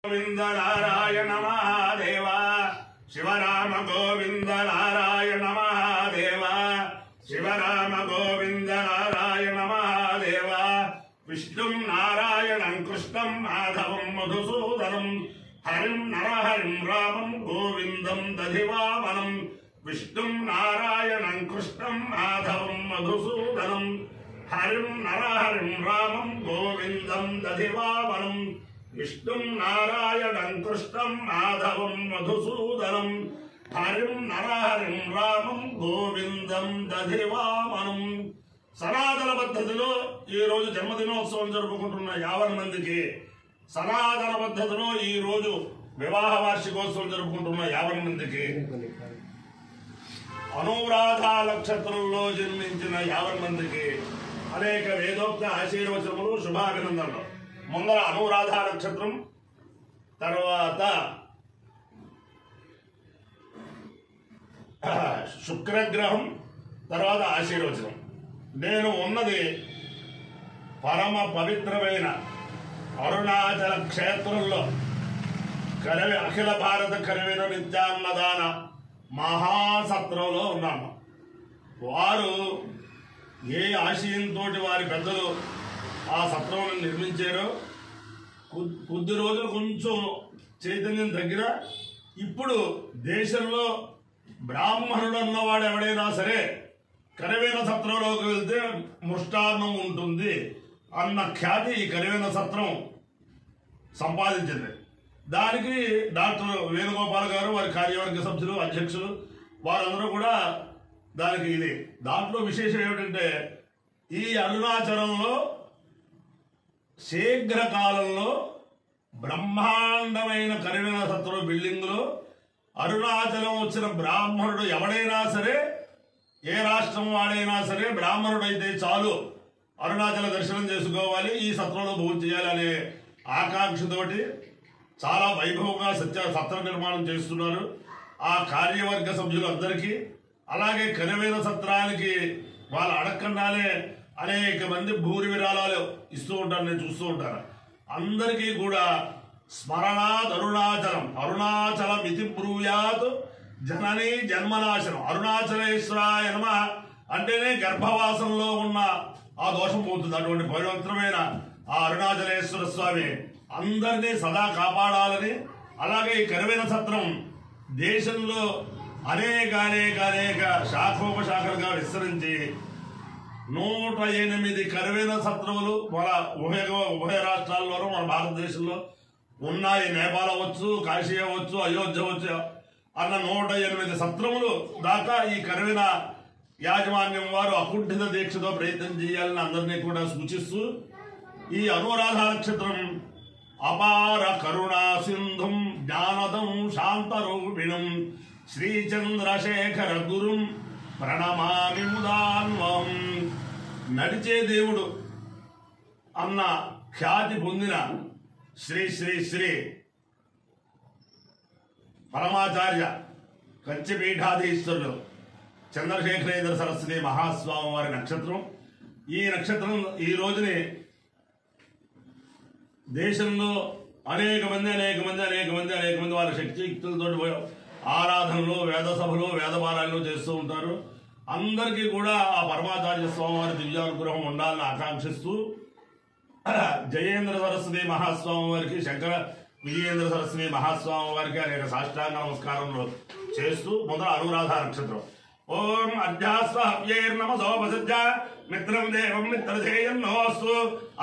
गोविंद नारायण महादेव शिवराम गोविंद नारायण महादेव शिवराम गोविंद नारायण महादेव विष्णुं नारायणं कृष्णं माधवं मधुसूदनं हरिं नरहरिं रामं गोविंदं दधिवामनं विष्णुं नारायणं कृष्णं माधवं मधुसूदनं हरिं नरहरिं रामं गोविंदं दधिवामनं विष्णुं नारायणं कृष्णं माधवं मधुसूदनं हरिं नरहरिं रामं गोविंदं दधिवामनं సనాతన పద్ధతిలో ఈ రోజు జన్మదినోత్సవం జరుపుకుంటున్న 50 మందికి సనాతన పద్ధతిలో ఈ రోజు వివాహ వార్షికోత్సవం జరుపుకుంటున్న 50 మందికి అనురాధ నక్షత్రంలో జన్మించిన 50 మందికి అనేక వేదోక్త ఆశీర్వచనములు శుభాభినందనలు. ముందర అనురాధ నక్షత్రం, తర్వాత శుక్రగ్రహం, తర్వాత ఆశీర్వచనం. నేను ఉన్నది పరమ పవిత్రమైన అరుణాచల క్షేత్రంలో అఖిల భారత కరివేన నిత్యాన్నదాన మహాసత్రంలో ఉన్నాను. వారు ఏ ఆశయంతో వారి పెద్దలు ఆ సత్రం నిర్మించారో కొద్ది రోజులు కొంచెం చైతన్యం తగ్గిన ఇప్పుడు దేశంలో బ్రాహ్మణుడు అన్నవాడు ఎవడైనా సరే కరివేన సత్రంలోకి వెళ్తే ముష్టాన్నం ఉంటుంది అన్న ఖ్యాతి ఈ కరివేన సత్రం సంపాదించింది. దానికి డాక్టర్ వేణుగోపాల్ గారు, వారి కార్యవర్గ సభ్యులు, అధ్యక్షులు వారందరూ కూడా దానికి ఇది. దాంట్లో విశేషం ఏమిటంటే ఈ అరుణాచలంలో శీఘ్రకాలంలో బ్రహ్మాండమైన కరివేన సత్రం బిల్డింగ్లో అరుణాచలం వచ్చిన బ్రాహ్మణుడు ఎవడైనా సరే, ఏ రాష్ట్రం వాడైనా సరే బ్రాహ్మణుడైతే చాలు అరుణాచల దర్శనం చేసుకోవాలి, ఈ సత్రంలో భోజనం చేయాలి అనే ఆకాంక్షతోటి చాలా వైభవంగా సత్ర నిర్మాణం చేస్తున్నారు. ఆ కార్యవర్గ సభ్యులు అందరికీ, అలాగే కరివేన సత్రానికి వాళ్ళు అడగకుండానే అనేక మంది భూరి విరాళాలు ఇస్తూ ఉంటారు, నేను చూస్తూ ఉంటాను. అందరికీ కూడా స్మరణాత్ అరుణాచలం, అరుణాచలం ఇతి బ్రూయాత్ జననీ జన్మనాశనం, అరుణాచలేశ్వరాయ నమః అంటేనే గర్భవాసంలో ఉన్న ఆ దోషం పోతుంది. అటువంటి పవిత్రమైన ఆ అరుణాచలేశ్వర స్వామి అందరినీ సదా కాపాడాలని, అలాగే ఈ కరివేన సత్రం దేశంలో అనేక అనేక అనేక శాఖోపశాఖలుగా విస్తరించి 108 కరివేన సత్రములు మన ఉభయ రాష్ట్రాల్లోనూ మన భారతదేశంలో ఉన్నాయి. నేపాల్ అవ్వచ్చు, కాశీ అవ్వచ్చు, అయోధ్య అవ్వచ్చు అన్న 108 సత్రములు దాకా ఈ కరివేన యాజమాన్యం వారు అకుంఠిత దీక్షతో ప్రయత్నం చేయాలని అందరినీ కూడా సూచిస్తూ ఈ అనురాధ నక్షత్రం అపార కరుణా సింధుం జ్ఞానదం శాంతరూపిణం శ్రీచంద్రశేఖర గురుం ప్రణమామి ముదాన్వం. నడిచే దేవుడు అన్న ఖ్యాతి పొందిన శ్రీ శ్రీ శ్రీ పరమాచార్య కంచిపీఠాధీశ్వరులు చంద్రశేఖరేంద్ర సరస్వతి మహాస్వామి వారి నక్షత్రం. ఈ నక్షత్రం ఈ రోజుని దేశంలో అనేక మంది వాళ్ళ శక్తియుక్తులతో ఆరాధనలు, వేద సభలు, వేదపారాయణలు చేస్తూ ఉంటారు. అందరికీ కూడా ఆ పరమాచార్య స్వామి వారి దివ్యానుగ్రహం ఉండాలని ఆకాంక్షిస్తూ జయేంద్ర సరస్వతి మహాస్వామి వారికి, శంకర విజయేంద్ర సరస్వతి మహాస్వామి వారికి అనేక సాష్టాంగ నమస్కారములు చేస్తూ మొదల అనురాధ నక్షత్రం. ఓం అధ్యాస్వహ్యేర్నమసోపసజ్జ మిత్రం దేవం మిత్రధేయం నోస్తు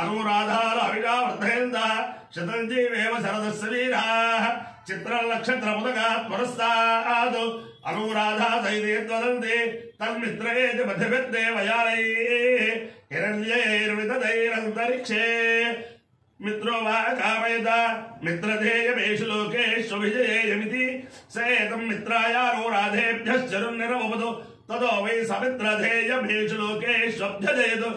అనురాధార అవిజావర్ధేంద శతంజీవేవ శరదస్య వీరా చిత్ర నక్షత్ర ముదగా పురస్తాదు అనురాధా సైదేద్వదంతి తన్మిత్రేజ మధ్యవిద్దేవయాలై హిరణ్యైర్విదైరంతరిక్షే మిత్రో వా కామయత మిత్రధేయమేషు లోకేష్విజేయమితి సేతం మిత్రాయానురాధేభ్యశ్చరున్నిరవపదు తదో వై సమిత్రధేయమేషు లోకేష్వభ్యజయతు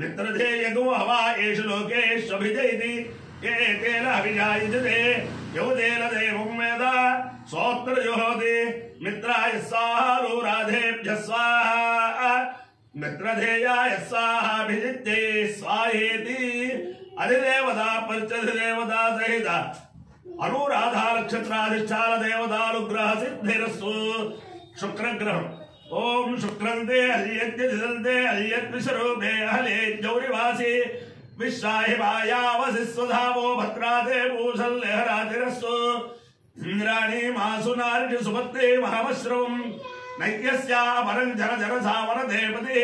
మిత్రధేయగో హవా ఏషు లోకేష్వభిజయతి ఏకేన అభిజాయజతే యౌదేన దేవం వేద సోత్రయోహోతి మిత్రాయ స్వాహానురాధేభ్య స్వాహా మిత్రధేయాయ స్వాహాభిజిత్యై స్వాహేతి అధిదేవత పంచధిదేవత సహిత అనురాధ నక్షత్రాధిష్టాన దేవతానుగ్రహ సిద్ధిరస్తు. శుక్రగ్రహం. ఓం శుక్రంతే అల్యద్యదిదంతే అల్యద్విషరూపే అహలే గౌరివాసి విశ్వాహివాయావసిస్వధావో భద్రాతే భూషల్లేహరాతిరస్తు. ఇంద్రాణి మాసు నారిషి సుమత్తే మహామశ్రవం నైత్యస్యా పరం జన జనసావర దేవతే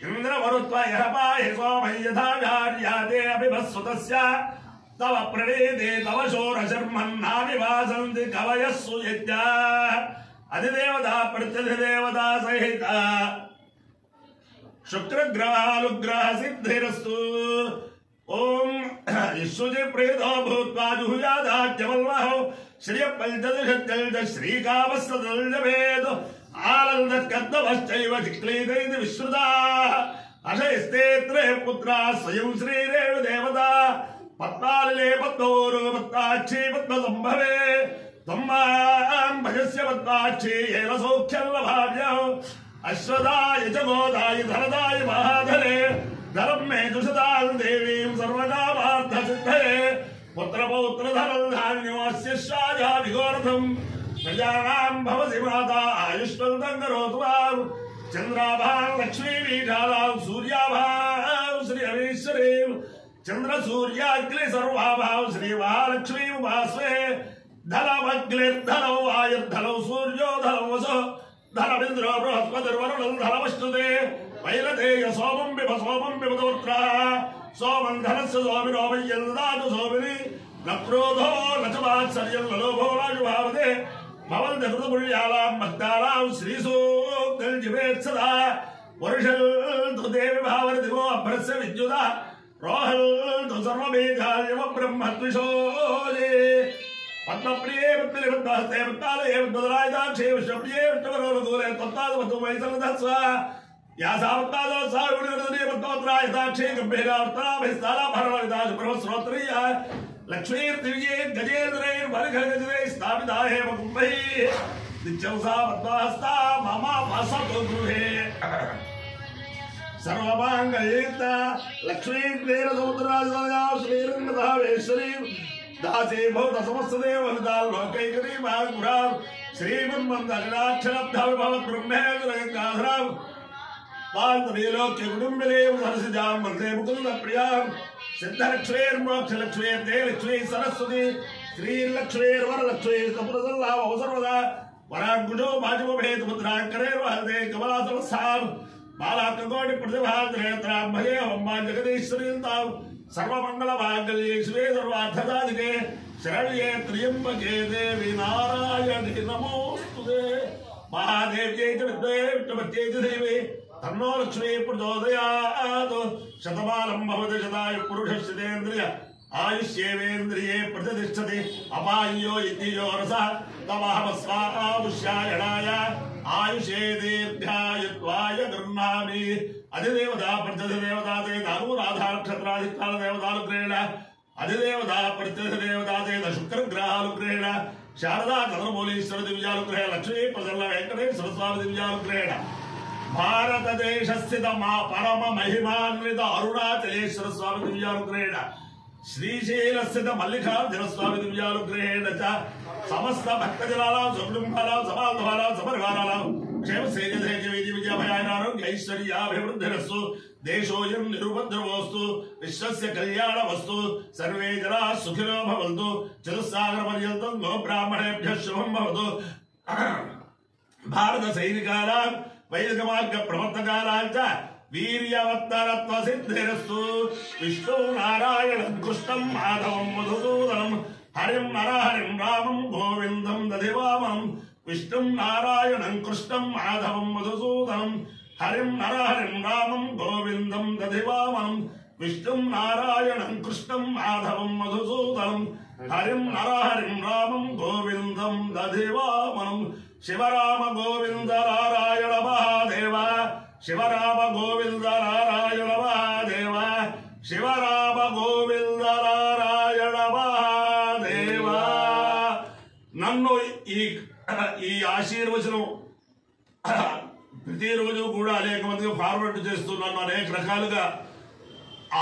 ఇంద్రవరుత్వ యహపాహి సోమం యథాచార్యాతే అభిభస్సుతస్య తవ ప్రణీతే తవ శోరశర్మన్నావివాసంతి కవయస్సు యజ్ఞ. అధిదేవత ప్రత్యధిదేవత సహిత శుక్రగ్రహాలుగ్రహ సిద్ధిరస్తు. ఓం విశ్వజి ప్రీతో భూత్వా జుహుయాదాజ్యమల్వహో శ్రియ పంచదశ శ్రీకామస్తదల్జవేద్ ఆనందకర్దవశ్చైవ చిక్లీదైతి విశ్రుతా అశయస్తే త్రే పుత్రా స్వయం శ్రీరేవ దేవత పద్మాలే పద్మోరు పద్మాక్షి పద్మసంభవే త్వమాం భజస్య పద్మాక్షి ఏన సౌఖ్యం లభావ్యం అశ్వదాయ చ గోదాయ ధనదాయ మహాధరే ధరం మే దుషదాం దేవీం సర్వకామార్థ సిద్ధయే పుత్రపౌత్రధరం ధాన్యోస్య శ్వాజా విగోరథం ప్రజానాం భవసి మాతా ఆయుష్మంతం కరోతు మాం చంద్రాభాం లక్ష్మీ వీఠాలాం సూర్యాభాం శ్రీ హరీశ్వరీం చంద్ర సూర్యాగ్ని సర్వాభాం శ్రీ మహాలక్ష్మీ ఉపాస్మే ధనమగ్నిర్ధనౌ ఆయుర్ధనౌ సూర్యో ధనౌ వసో ధనమింద్రో బృహస్పతిర్వరుణం ధనమశ్నుతే వైలతేయ సోమం బిభ సోమం ధనస్య సోమినో వయ్యందాదు సోమిని నక్రోధో నచవాత్సర్యం లోభో రాజుభావతే భవంతి హృతపుణ్యాలాం భక్తానాం శ్రీసూక్తం జివేత్ సదా వర్షంతు దేవి భావన దివో అభ్రస్య విద్యుత రోహంతు సర్వమేఘాయమ బ్రహ్మద్విషోజే పద్మప్రియే పద్మనిబద్ధహస్తే పద్మాలయే పద్మదరాయుధాక్షే విష్ణుప్రియే విష్ణువరోనుకూలే త్వత్తాదమతు వైసలధస్వ యాసావత్తాదో సావిడుగరుదనే పద్మోత్రాయుధాక్షే గంభీరావర్తనాభిస్తాలాభరణవిదాశ బ్రహ్మశ్రోత్రీయ లక్ష్మీర్దివ్యే గజేంద్రైర్ వరిఘగజరైర్ స్థాపితా హేమ కుంభైః నిత్యం సా పద్మహస్తా మమ వసతు గృహే సర్వమాంగళ్యేత లక్ష్మీర్వేరసముద్రాజనయా శ్రీరంగధావేశ్వరీం దాసే భవత సమస్తదేవ లోకైకరీ మహాగురాం శ్రీమన్మందరాక్షరబ్ధవిభవత్ బ్రహ్మేంద్రగంగాధరాం పాంతరీలోక్య కుటుంబినీం సరసిజాం వందే ముకుంద ప్రియాం సిద్ధలక్ష్మీర్మోక్షలక్ష్మీర్దే లక్ష్మీ సరస్వతి శ్రీలక్ష్మీర్వరలక్ష్మీ కపురసల్లాభ సర్వదా వరాంకుశో భాజమభేదముద్రాంకరేర్వహదే కమలాసవత్సాం బాలాకకోటి ప్రతిభాద్రేత్రాం భజే హోమా జగదీశ్వరీం తాం సర్వమంగళమాంగళ్యే శివే సర్వార్థసాధికే శరణ్యే త్ర్యంబకే దేవి నారాయణి నమోస్తుతే. మహాదేవ్యై చ విద్మహే విష్ణుపత్యై చ ధీమహి తన్నో లక్ష్మీ ప్రచోదయాత్. శతమానం భవతి శతాయు పురుషస్యేంద్రియ ఆయుష్యేవేంద్రియే ప్రతిష్టతి అపాయ్యో ఇతియో రసః తమహమస్వాముష్యాయణాయ ఆయుషే దీర్ఘాయుత్వాయ గృహ్ణామి. అధిదేవత ప్రత్యధిదేవతాతే అనురాధా నక్షత్రాధిష్టాన దేవతానుగ్రహేణ అధిదేవత ప్రత్యధిదేవతాతే శుక్రగ్రహానుగ్రహేణ శారదా చంద్రమౌళీశ్వర దివ్యానుగ్రహేణ లక్ష్మీ ప్రసన్న వెంకటేశ్వర స్వామి దివ్యానుగ్రహేణ భారతదేశస్థిత మా పరమ మహిమాన్విత అరుణాచలేశ్వర స్వామి దివ్యానుగ్రహేణ శ్రీశైలస్థిత మల్లికార్జున స్వామి దివ్యానుగ్రహేణ చ సమస్త భక్తజనానాం సుకుటుంబానాం సమాధవానాం సపరివారానాం క్షేమ శ్రేయధైర్య విజయభయానారోగ్య ఐశ్వర్యాభివృద్ధిరస్తు. దేశోయం నిరుపద్రవోస్తు విశ్వస్య కళ్యాణమస్తు. సర్వే జనాః సుఖినో భవంతు. చతుస్సాగర పర్యంతం గో బ్రాహ్మణేభ్యః శుభం భవతు. భారత సైనికానాం వైదిక మార్గ ప్రవర్తకానాం చ వీర్యవత్తరత్వ సిద్ధిరస్తు. విష్ణు నారాయణం కృష్ణం మాధవం మధుసూదనం హరిం నరహరిం రామం గోవిందం దధివామనం. విష్ణుం నారాయణం కృష్ణం మాధవం మధుసూదనం హరిం నరహరిం రామం గోవిందం దధివామనం. విష్ణుం నారాయణం కృష్ణం మాధవం మధుసూదనం హరిం నరహరిం రామం గోవిందం దధివామనం. శివరామ గోవింద నారాయణ మహాదేవ శివరామ గోవింద నారాయణ మహాదేవ శివరామ గోవింద నారాయణ మహాదేవ. నన్ను ఈ ఆశీర్వచనం ప్రతిరోజు కూడా అనేక మందికి ఫార్వర్డ్ చేస్తున్నాను. అనేక రకాలుగా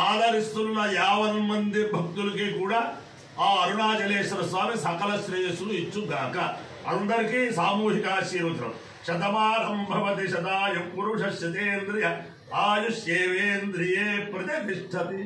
ఆదరిస్తున్న 50 మంది భక్తులకి కూడా ఆ అరుణాచలేశ్వర స్వామి సకల శ్రేయస్సులు ఇచ్చుగాక. అందరికీ సామూహిక ఆశీర్వచనం. శతమానం భవతి శతాయు పురుష శతేంద్రియ ఆయుష్యేవేంద్రియే ప్రతిష్టతి.